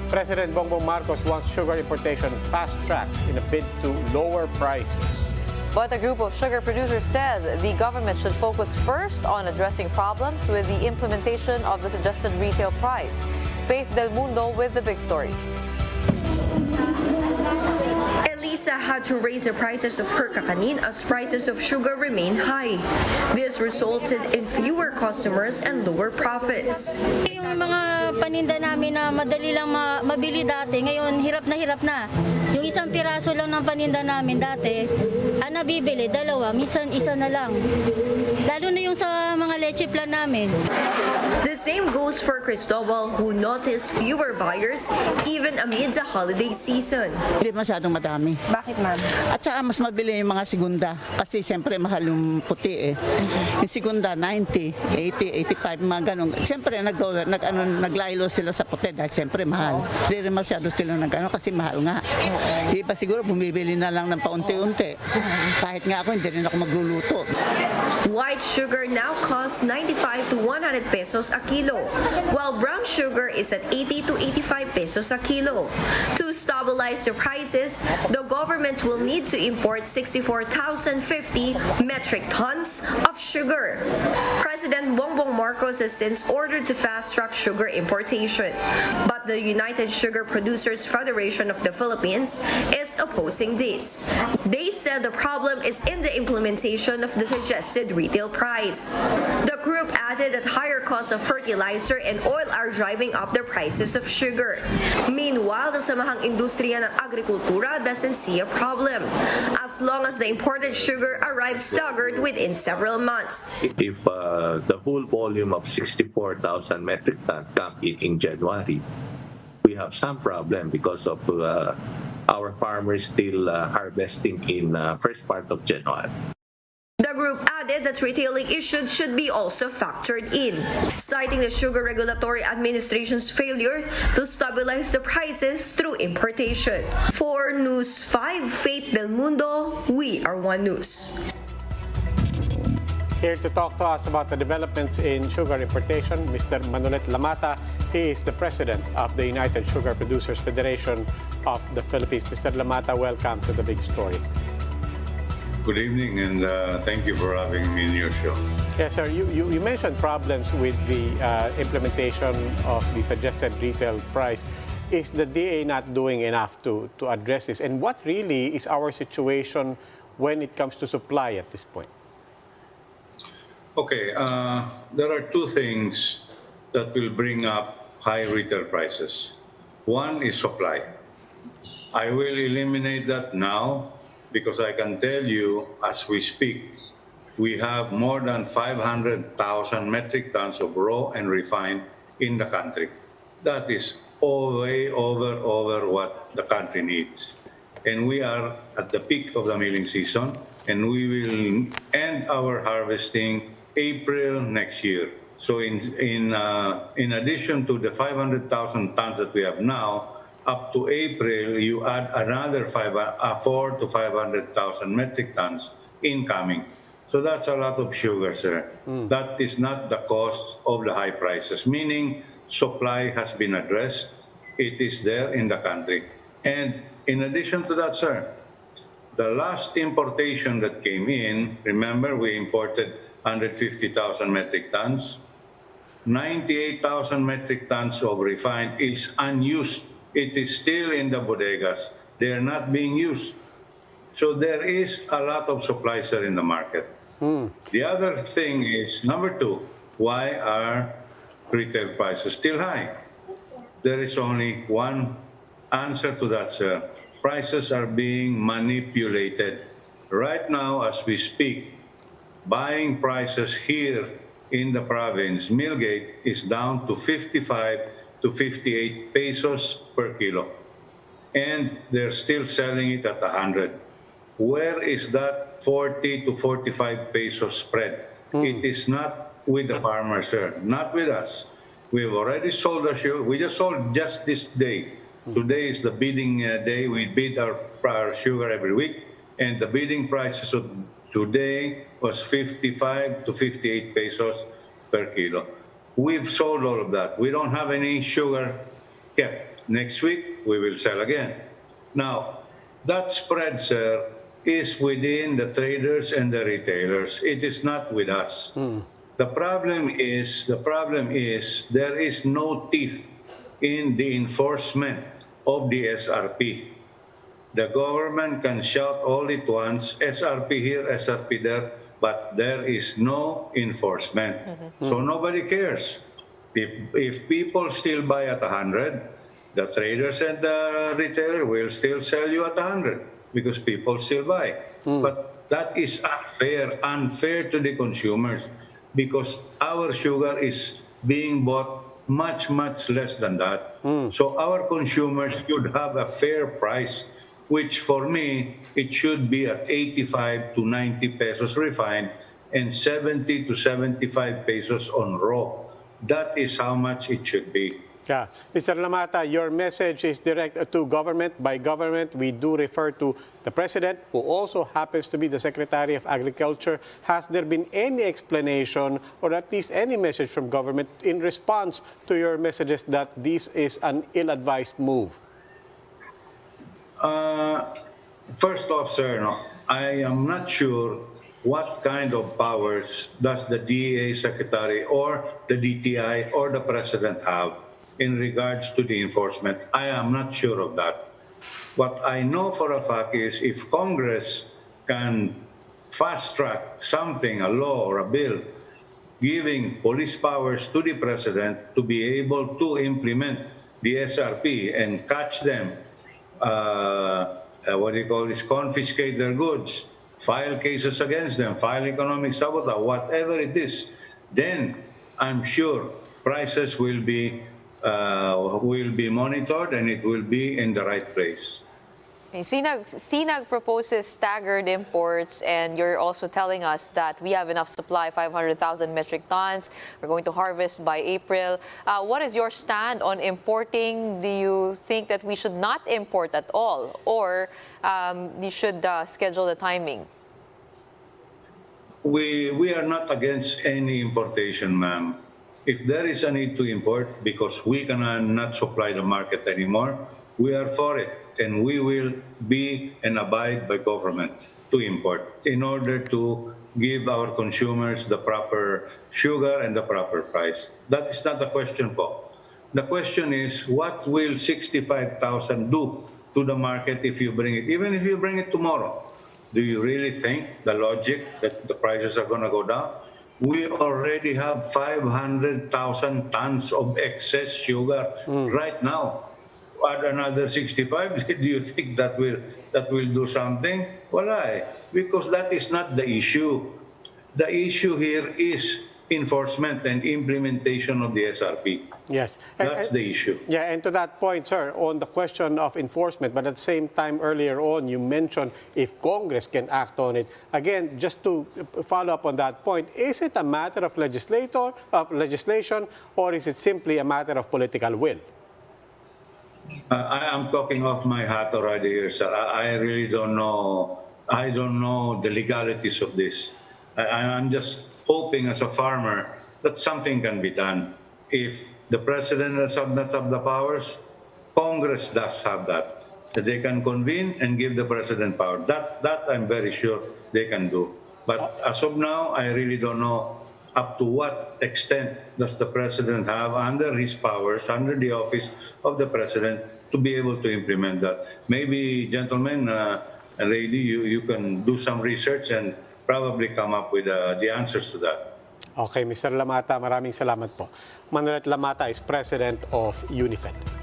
President Bongbong Marcos wants sugar importation fast-tracked in a bid to lower prices. But a group of sugar producers says the government should focus first on addressing problems with the implementation of the suggested retail price. Faith Del Mundo with the big story. Elisa had to raise the prices of her kakanin as prices of sugar remain high. This resulted in fewer customers and lower profits. Yung mga paninda namin na madali lang mabili dati, ngayon hirap na. Yung isang piraso lang ng paninda namin dati, nabibili, dalawa, minsan isa na lang. Lalo na yung sa mga leche plan namin. The same goes for Cristobal, who noticed fewer buyers even amid the holiday season. Hindi masyadong madami. Bakit, ma'am? At saka mas mabili yung mga segunda kasi siyempre mahal yung puti eh. Yung segunda 90, 80, 85 mga ganun. Siyempre naglaylo sila sa puti dahil siyempre mahal. Hindi rin masyado sila kasi mahal nga. Iba siguro bumibili na lang ng paunti-unti. Kahit nga ako hindi rin ako magluluto. White sugar now costs 95 to 100 pesos a kilo, while brown sugar is at 80 to 85 pesos a kilo. To stabilize the prices, the government will need to import 64,050 metric tons of sugar. President Bongbong Marcos has since ordered to fast-track sugar importation, but the United Sugar Producers Federation of the Philippines is opposing this. They said the problem is in the implementation of the suggested retail price. The group added that higher costs of fertilizer and oil are driving up the prices of sugar. Meanwhile, the Samahang Industriya ng Agrikultura doesn't see a problem, as long as the imported sugar arrives staggered within several months. If the whole volume of 64,000 metric tons come in January, we have some problem because of our farmers still harvesting in first part of January. The group added that retailing issues should be also factored in, citing the Sugar Regulatory Administration's failure to stabilize the prices through importation. For News 5, Faith Del Mundo, we are One News. Here to talk to us about the developments in sugar importation, Mr. Manolet Lamata. He is the president of the United Sugar Producers Federation of the Philippines. Mr. Lamata, welcome to the big story. Good evening, and thank you for having me in your show. Yes, sir. You mentioned problems with the implementation of the suggested retail price. Is the DA not doing enough to address this? And what really is our situation when it comes to supply at this point? Okay, there are two things that will bring up high retail prices. One is supply. I will eliminate that now because I can tell you, as we speak, we have more than 500,000 metric tons of raw and refined in the country. That is way over what the country needs. And we are at the peak of the milling season, and we will end our harvesting April next year. So in addition to the 500,000 tons that we have now, up to April, you add another 400,000 to 500,000 metric tons incoming. So that's a lot of sugar, sir. That is not the cost of the high prices, meaning supply has been addressed. It is there in the country. And in addition to that, sir, the last importation that came in, remember we imported 150,000 metric tons. 98,000 metric tons of refined is unused. It is still in the bodegas. They are not being used. So there is a lot of supply, sir, in the market. The other thing is, number two, why are retail prices still high? There is only one answer to that, sir. Prices are being manipulated. Right now, as we speak, buying prices here in the province, Millgate, is down to 55 to 58 pesos per kilo. And they're still selling it at 100. Where is that 40 to 45 pesos spread? It is not with the farmers, sir, not with us. We've already sold our sugar. We just sold just this day. Today is the bidding day. We bid our sugar every week. And the bidding prices of today was 55 to 58 pesos per kilo. We've sold all of that. We don't have any sugar kept. Next week, we will sell again. Now, that spread, sir, is within the traders and the retailers. It is not with us. The problem is there is no teeth in the enforcement of the SRP. The government can shout all it wants, SRP here, SRP there, but there is no enforcement. So nobody cares. If people still buy at 100, the traders and the retailer will still sell you at 100 because people still buy. But that is unfair to the consumers because our sugar is being bought much, much less than that. So our consumers should have a fair price, which for me, it should be at 85 to 90 pesos refined and 70 to 75 pesos on raw. That is how much it should be. Yeah. Mr. Lamata, your message is direct to government. By government, we do refer to the President, who also happens to be the Secretary of Agriculture. Has there been any explanation or at least any message from government in response to your messages that this is an ill-advised move? First off, sir, no, I am not sure what kind of powers does the DEA Secretary or the DTI or the President have in regards to the enforcement. I am not sure of that. What I know for a fact is if Congress can fast-track something, a law or a bill, giving police powers to the President to be able to implement the SRP and catch them, confiscate their goods, file cases against them, file economic sabotage, whatever it is, then I'm sure prices will be monitored and it will be in the right place. Okay, SINAG proposes staggered imports, and you're also telling us that we have enough supply, 500,000 metric tons. We're going to harvest by April. What is your stand on importing? Do you think that we should not import at all, or you should schedule the timing? We are not against any importation, ma'am. If there is a need to import because we cannot supply the market anymore, we are for it, and we will be and abide by government to import in order to give our consumers the proper sugar and the proper price. That is not the question, Paul. The question is, what will 65,000 do to the market if you bring it, even if you bring it tomorrow? Do you really think the logic that the prices are going to go down? We already have 500,000 tons of excess sugar right now. Add another 65, do you think that will do something? Well, because that is not the issue. The issue here is enforcement and implementation of the SRP. Yes. That's the issue. Yeah, and to that point, sir, on the question of enforcement, but at the same time earlier on, you mentioned if Congress can act on it. Again, just to follow up on that point, is it a matter of legislation, or is it simply a matter of political will? I am talking off my hat already here, sir. I really don't know. I don't know the legalities of this. I'm just hoping as a farmer that something can be done. If the President does not have the powers, Congress does have that. That they can convene and give the President power. That I'm very sure they can do. But as of now, I really don't know up to what extent does the President have under his powers, under the office of the President, to be able to implement that. Maybe, gentlemen and lady, you can do some research and probably come up with the answers to that. Okay, Mr. Lamata, maraming salamat po. Manolet Lamata is President of UNIFED.